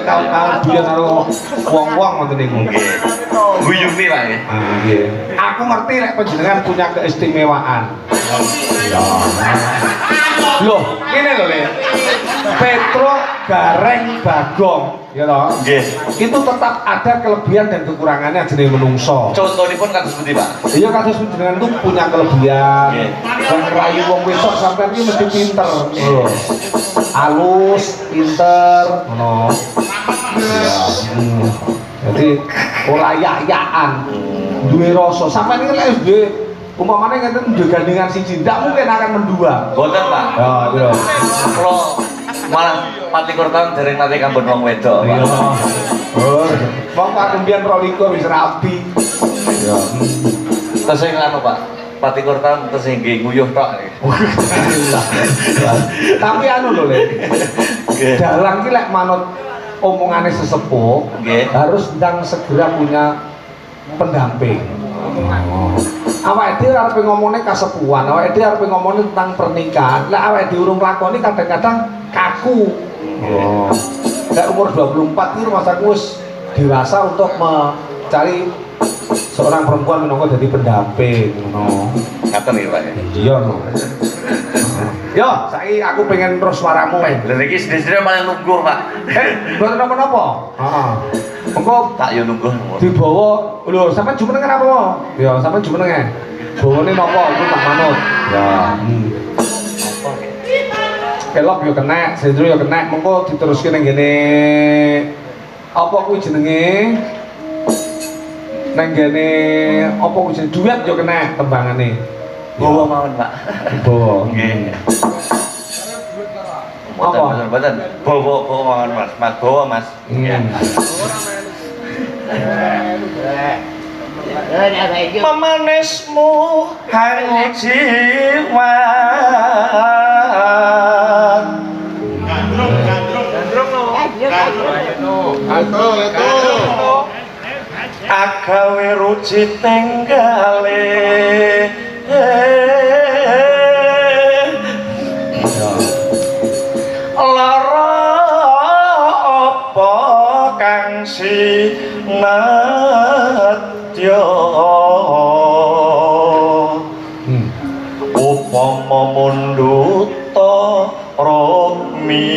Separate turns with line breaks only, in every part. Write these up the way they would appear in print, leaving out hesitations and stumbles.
Kawan-kawan biyen karo wong-wong ngoten niku.
Nggih. Guyupi Pak nggih.
Nggih. Aku ngerti lek panjenengan punya keistimewaan. Ya. Loh, ngene lho, Le. Petro Gareng Bagong, ya toh?
Nggih.
Itu tetap ada kelebihan dan kekurangannya jenenge menungso.
Contonipun kados pundi, Pak?
Iya kados panjenengan tuh punya kelebihan.
Nggih.
Dan ngerayu wong wedok sampean iki mesti pinter. Lho. Halus, pinter, ngono. Ya. Jadi ora yak-yakan. Duwe rasa. Sampeyan iki lek duwe umpamane ngeten duwe gandingan siji, ndak mungkin akan mendua.
Boten, Pak.
Ya, iya.
Kula malah pati kurang dereng nate kampun wong wedok.
Iya. Oh, wong katembian 22 wis rapi. Ya.
Terus sing anu, Pak. Pati kurang terus sing nggih nguyuh tok.
Tapi anu lho, Le.
Nggih.
Dalang ki lek manut omongane sesepuh,
Nggih.
harus ndang segera punya pendamping. Awake dhewe arep ngomongne kasepuhan, awake dhewe arep ngomongne tentang pernikahan. Lek awake dhewe urung lakoni kadang-kadang kaku. Oh. Lek umur 24 iki masaku wis dewasa untuk mencari seorang perempuan minangka jadi pendamping ngono.
Ngaten iki, Pak.
Iya no. Yo, saiki aku pengen terus suaramu.
Lha iki sedih-sedih malah nungguh, Pak.
Mboten napa-napa. Heeh. Engko
Tak yo nungguh.
dibawa lho sampean jumenengan apa? Ya sampean jumenengan. Bawane napa iku tak manut. Ya. Kelok yo kena, sendro yo kena, mengko diteruske ning ngene apa kuwi jenenge? Nang ngene apa kuwi jenenge duet yo kena tembangane.
Bawa mawon, Pak.
Bawa.
Nggih.
Apa?
Mboten. Bawa mawon, Mas. Mas bawa, Mas. Memanismu hang jiwa. Agawe ruci tenggale. Lara apa kang sinadya upama munduta romi.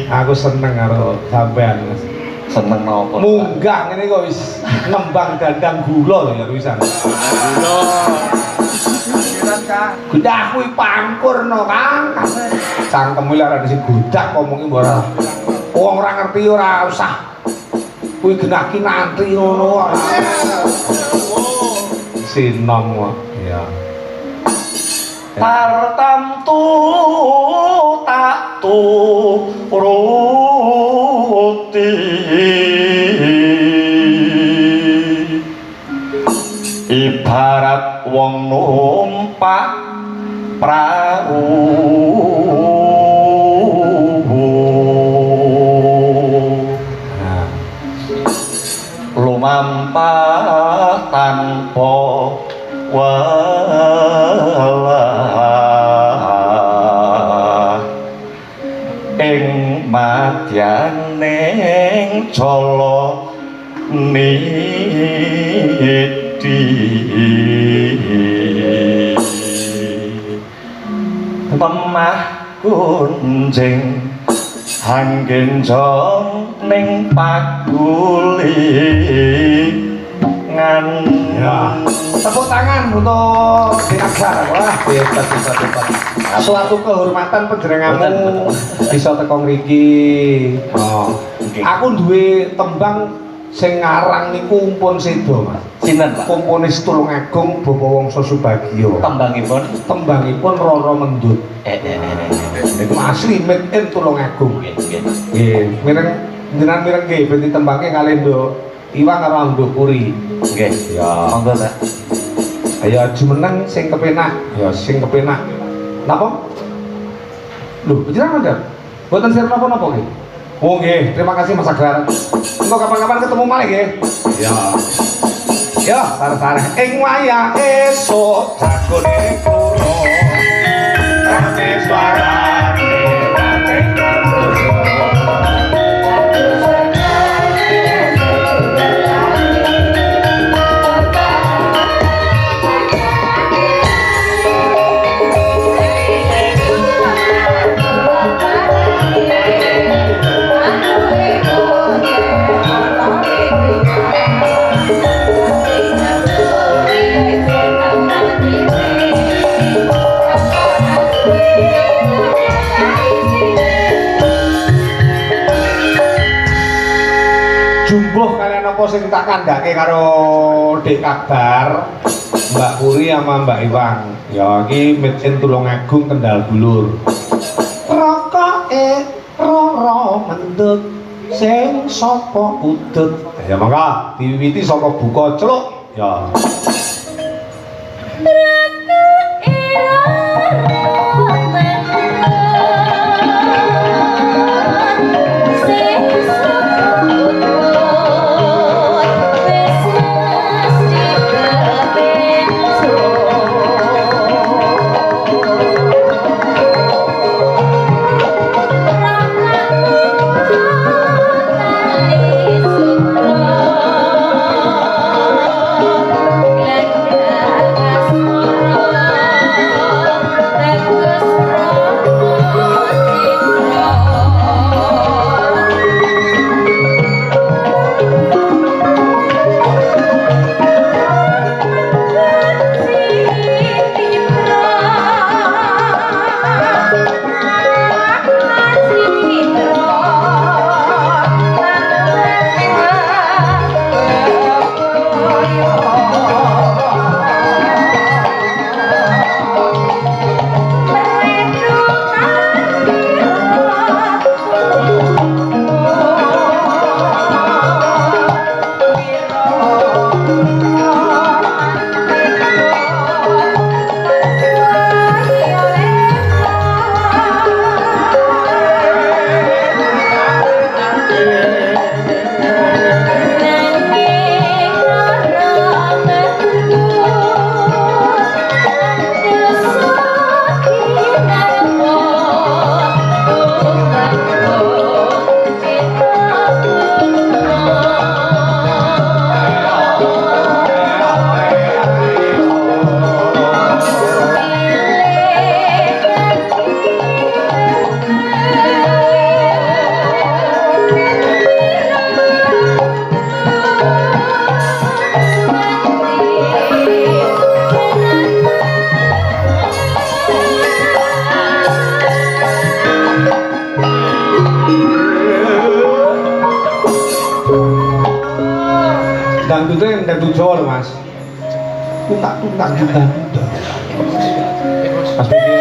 Aku seneng karo sampean.
Seneng napa?
Munggah ngene kok wis ngembang gandang gula lho ya wisan.
Gula.
Gudah kuwi pangkurno, Kang. Cangkem iki ora sing godak ngomongi mbok ora. Wong ora ngerti ora usah. Kuwi genah ki nantri ngono. Sinom kok. Ya.
Tartamtu tak turuti ibarat wong numpak prau lumampah tanpa walah ing madyaning cala niti temah kunjing hanggenjong ning pagulingan.
Ya. Tepuk tangan untuk Dinakar. Wah, hebat. Suatu kehormatan panjenenganmu bisa teko mriki. Oh. Aku duwe tembang sing ngarang niku Umpun Sedo, Mas.
Sinten, Pak?
Komponis Tulungagung Bapa Wangsa Subagio. Tembangipun Roro Mendut. Niku asli made in Tulungagung. Nggih, jenengan mireng nggih ben ditembangke kalih Nduk Iwang karo Nduk Puri.
Nggih.
Ya.
Monggo, Pak.
Ayo jumeneng sing kepenak. Ya sing kepenak. Napa? Lho, jenengan mandang. Mboten sir napa-napa nggih. Oh nggih, terima kasih Mas Agrar. Engko kapan-kapan ketemu malih nggih. Ya. Ya, sareng-sareng ing wayah esuk jagone kula. Rame suarane Mbuh kalian apa sing tak kandhake karo Dik Akbar, Mbak Puri sama Mbak Iwang. Ya iki Mesin Tulungagung Kendal Dulur. Rokoke roro mendut sing sapa udut. Ya mangga diwiwiti saka buka celuk. Ya. Dangdutnya dangdut Jawa loh mas. Tuntak juga. Mas Budi.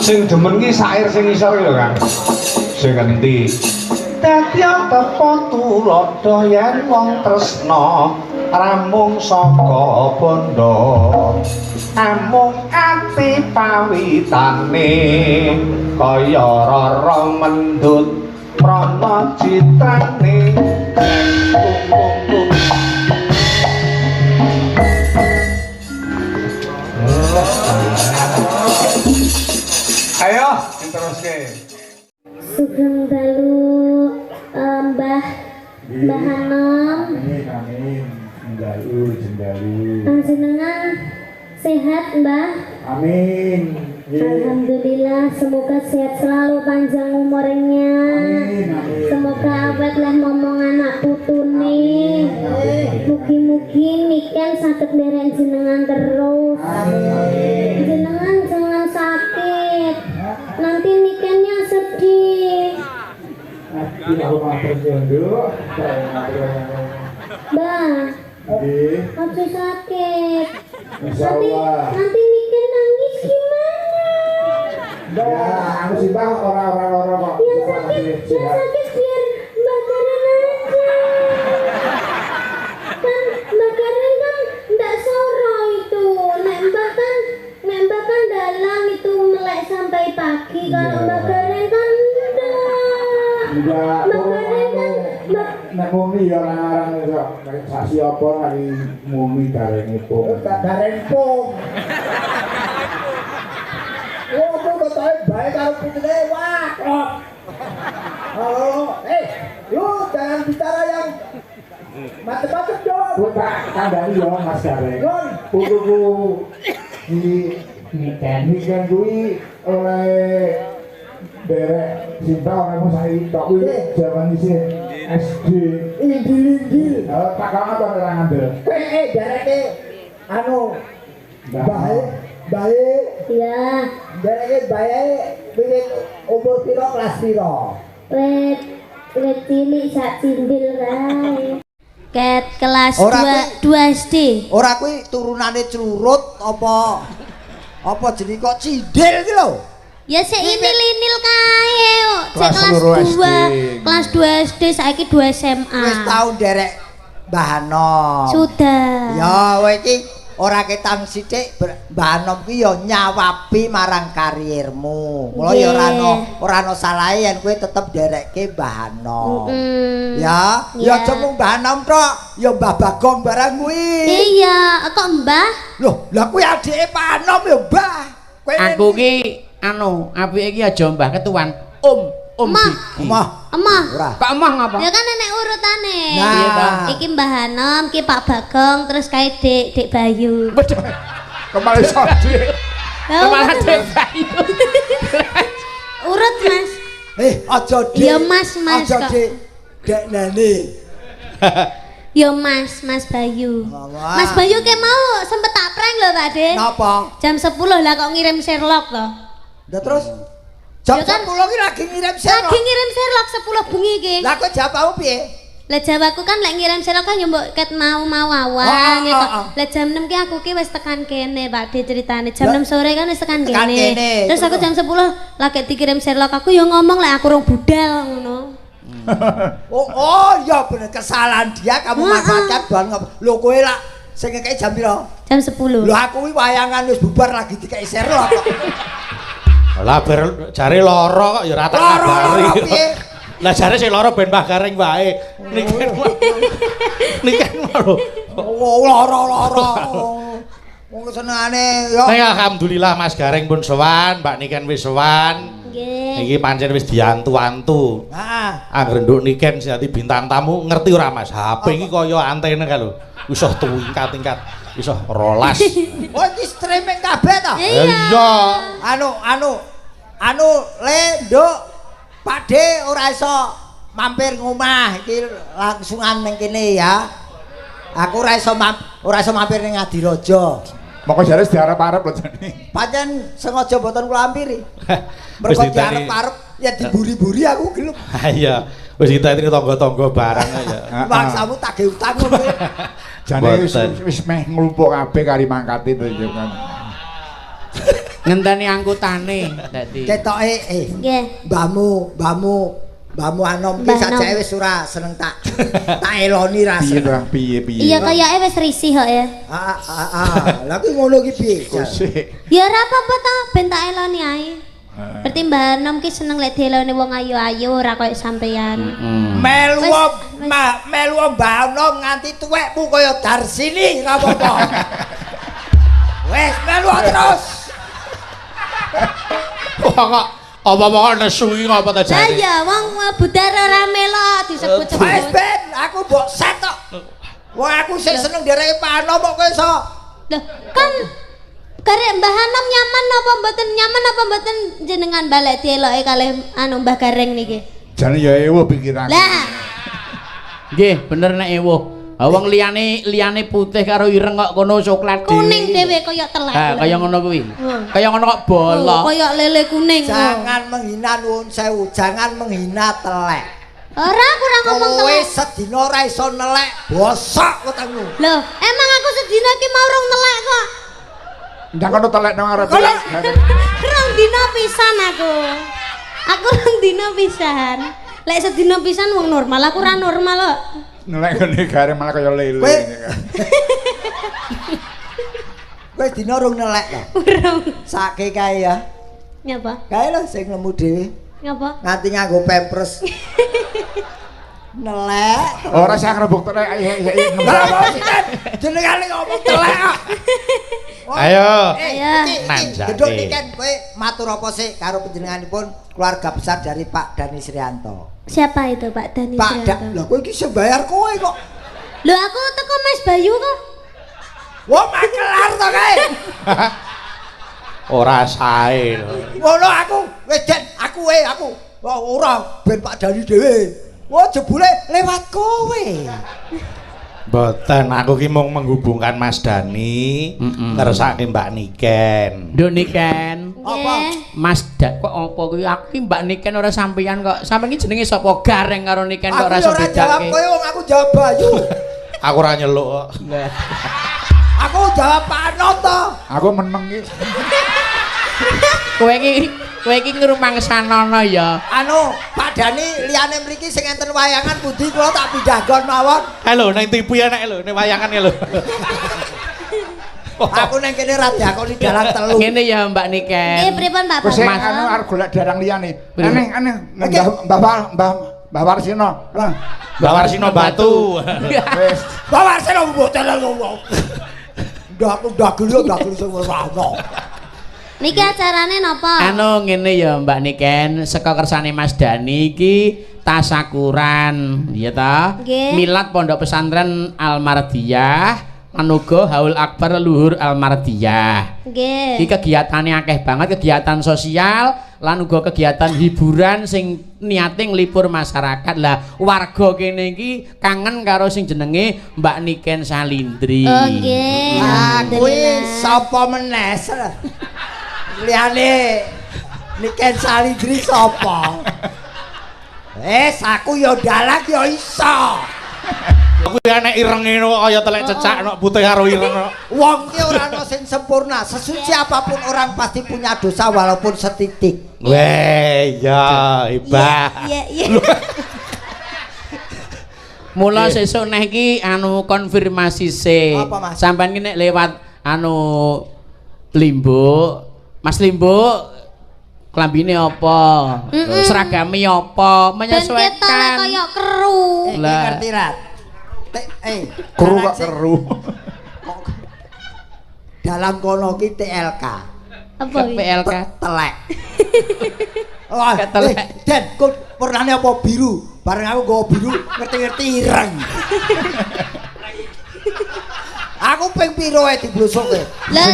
Sing demen ki sair sing isor lho Kang. Sing endi? Dadya tepo tulodo yen wong tresna ramung saka bondo. Amung ati pawitane kaya rara mendut prana citrane. Ayo, teruske.
Sugeng dalu Mbah Hanom.
Amin. Jendalu.
Panjenengan sehat, Mbah?
Amin.
Alhamdulillah, semoga sehat selalu, panjang umurnya.
Amin.
Semoga awet lah ngomong anak putune. Mugi-mugi niken saged nderek jenengan terus. Jenengan jangan sakit. Nanti nikennya sedih. Mbah, aja sakit. Nanti niken nangis gimana?
Ya, aku sih bang orang-orang kok.
Yang sakit biar Mbak Karen aja. Kan Mbak Karen kan nggak soro itu. Nek Mbak kan dalam itu melek sampai pagi. Kalau Mbak Karen kan enggak. Mbak Karen kan
Nek mumi ya orang-orang itu kayak saksi apa lagi mumi darengipun. Darengipun. Oh, aku ketahui baik kalau putune wah. Halo, lu jangan bicara yang macam-macam dong. Bukan kandani ya Mas Gareng. Putuku ini kan kuwi oleh derek cinta orang saya tak kuwi zaman isih SD. Indi. Tak kangen apa orang andel. Dereke anu baik.
ya.
Dereke baik wiwit umur piro kelas piro?
Wet cilik sak cindil kae. Ket kelas
Ora
2 SD.
Ora kuwi turunane Crurut apa jenenge kok Cindil iki lho.
Ya sik inil-inil kae kok. Cek
Kelas
kelas 2 SD saiki 2 SMA.
Wis tau nderek Mbah Hanom.
Sudah.
Ya kowe iki ora ketang sithik Mbah Hanom ki ya nyawabi marang kariermu. Mula ya ora ana salahe yen kowe tetep nderekke Mbah Hanom. Ya, ya aja mung Mbah Hanom tok, ya Mbah Bagong barang kuwi.
Iya, kok Mbah?
Loh, lah kuwi adike Pak Hanom ya, Mbah. Kowe
aku ki apike iki aja Mbah ketuan. Om Diki.
Emah.
Ora.
Kok emah ngapa?
Ya kan nenek urutane.
Nah.
Iki Mbah Hanom, ki Pak Bagong, terus kae Dik Bayu.
Kembali sodi.
Kemana Dek Bayu?
Urut, Mas.
Aja Dik.
Ya Mas
Aja
kok.
Dik. Dek Nani.
Ya Mas Bayu.
Wah.
Mas Bayu ke mau sempet tak prank lho Pak De.
Napa?
Jam 10 lah kok ngirim Sherlock to.
Lah terus jam
Ya kan?
10 ki lagi ngirim Sherlock.
Lagi ngirim Sherlock 10 bengi iki.
Lah kok jawabmu piye?
Lah jawabku kan lek ngirim Sherlock kan yo mbok ket mau awan gitu. Lah jam 6 ki aku ki wis tekan kene Pak De ceritane. Jam 6 sore kan wis tekan kene. Terus aku jam 10 lagi dikirim Sherlock aku yo ngomong lek aku rong budal ngono.
Oh iya bener kesalahan dia kamu manfaatkan bahan ngapa. Lho kowe lak sing ngekeki jam piro?
Jam 10.
Lho aku kuwi wayangan wis bubar lagi dikeki Sherlock kok.
Lah ber jare lara kok ya ora tak kabari. Lah jare sing lara ben Mbah Gareng wae. Niken lho.
Oh lara. Wong senengane yo.
Nek alhamdulillah Mas Gareng pun sowan, Mbak Niken wis sowan.
Nggih.
Iki pancen wis diantu-antu.
Heeh.
Angger nduk Niken sing bintang tamu ngerti ora Mas? HP iki kaya antene kae lho. Wis tingkat-tingkat. Wis rolas.
Oh iki streaming kabeh to?
Iya.
Anu le nduk Pak De ora iso mampir ngomah iki langsungan ning kene ya. Aku ora iso mampir ning Ngadirojo.
Moko jare diarep-arep lho jane.
Pancen sengaja mboten kula ampiri.
Wis
Mergo
ditani.
diarep-arep ya diburi-buri aku gelem.
Ha iya. Wis ditani tangga-tangga barang ya.
Maksamu tagih utang kowe.
Jane wis meh nglumpuk kabeh kari mangkate to ya kan.
Ngenteni angkutane dadi.
Ketoke
Nggih.
Mbahmu anom ki sajake wis ora seneng tak eloni rasane.
Piye.
Iya kayake wis risih kok ya.
Lah ki ngono ki piye?
Ya ora apa-apa ta, ben tak eloni ae. Berarti Mbah Nom ki seneng lek dieloni wong ayu-ayu ora koyo sampeyan.
Melu Mbah Nom nganti tuwekmu kaya Darsini ra apa-apa. Wes melu terus.
Kok apa-apa nesu iki ngapa ta
Lah
jane?
ya wong budar ora melok
Wes
disebut-sebut.
ben aku mbok set tok. Wong aku sik seneng dereke Pak Nom kok kowe iso.
Loh, kan karek Mbah Nom nyaman apa mboten jenengan balik dieloki kalih anu Mbah Gareng niki.
Jane ya ewo pikiran.
Lah,
Nggih, bener nek ewuh. Ha wong liyane putih karo ireng kok kono coklat
kuning dhewe kaya telek.
Ha kaya ngono kuwi. Kaya ngono kok bolong.
Kaya lele kuning.
Jangan menghina nuwun sewu, jangan menghina telek.
Ora kurang ngomong
Kowe
telek.
sedina ora iso nelek, bosok wetengmu.
Loh, emang aku sedina iki mau rong telek kok.
Ndang kono telek nang arep.
Rong dina pisan aku. Aku rong dina pisan. Lek sedina pisan wong normal, aku ora normal kok.
Nelek ngene gare malah kaya lele.
Kowe dina rong nelek to.
Urung.
Sake kae ya.
Nyapa?
Kae lho sing nemu dhewe.
Nyapa?
Nganti nganggo pampers. Nelek.
Ora sak rebuk telek ayo.
Jenengane ngomong telek kok.
Ayo.
Iki gedung iki kan kowe matur apa sih karo panjenenganipun keluarga besar dari Pak Dani Srianto.
Siapa itu Pak Dani
Pak
Srianto?
Lho kowe iki sing bayar kowe kok.
Lho aku teko Mas Bayu kok.
Wah makelar to kae.
Ora sae lho.
Ngono aku wis Den, aku. Wah ora ben Pak Dani dhewe. Wah jebule lewat kowe.
Mboten, aku ki mung menghubungkan Mas Dani ngersake Mbak Niken.
Nduk Niken.
Apa?
Mas Dak kok apa kuwi aku ki Mbak Niken ora sampeyan kok. Sampeyan iki jenenge sapa? Gareng karo Niken kok ora iso
Aku ora jawab
bedake.
kowe wong aku jawab Bayu.
Aku ora nyeluk kok.
Aku jawab Pak Anom to.
Aku meneng iki.
Kowe iki ngrumangsanono ya.
Anu, Pak Dani liyane mriki sing enten wayangan pundi kula tak pindah gon mawon.
Halo, nang TV enek lho, ning wayangan lho.
Aku nang kene ra diakoni dalang telu.
Ngene ya Mbak Niken.
Nggih pripun Pak
Wis
Bapak?
anu arep golek darang liyane. Aneh.
Oke.
Mbah Warsino.
Mbak Warsino Batu.
Wis.
Bawa seno mboten ngomong. Ndak gelu sing ora ono.
Niki acarane napa?
Anu ngene ya Mbak Niken, saka kersane Mas Dani iki tasakuran, ya ta?
Nggih.
Milad Pondok Pesantren Al-Mardiyah, lan uga Haul Akbar Luhur Al-Mardiyah.
Nggih.
Iki kegiatane akeh banget, kegiatan sosial lan uga kegiatan hiburan sing niate nglipur masyarakat. Lah warga kene iki kangen karo sing jenenge Mbak Niken Salindri.
Oh nggih.
Kuwi sapa meneh? Liyane Niken Salindri sapa? Aku ya dalang ya iso.
Aku enek irenge kok kaya telek cecak nok putih karo ireng.
Wong ki ora ana sing sempurna. Sesuci apapun orang pasti punya dosa walaupun setitik.
Weh, ya ibah.
Iya.
Mula sesuk neh iki anu konfirmasi se.
Apa, Mas?
Sampeyan ki nek lewat anu Limbuk, Mas Limbuk klambine apa? Seragame apa?
Ben ketok
Menyesuaikan.
kaya keru.
Lah.
Ngerti ra?
Keru kok keru.
Dalam kono ki TLK.
Apa iki?
PLK.
Telek. Wah,
Telek.
Den, kok warnane apa biru? Bareng aku nggawa biru, ngerti-ngerti ireng. Aku ping piro ae diblusukke.
Lah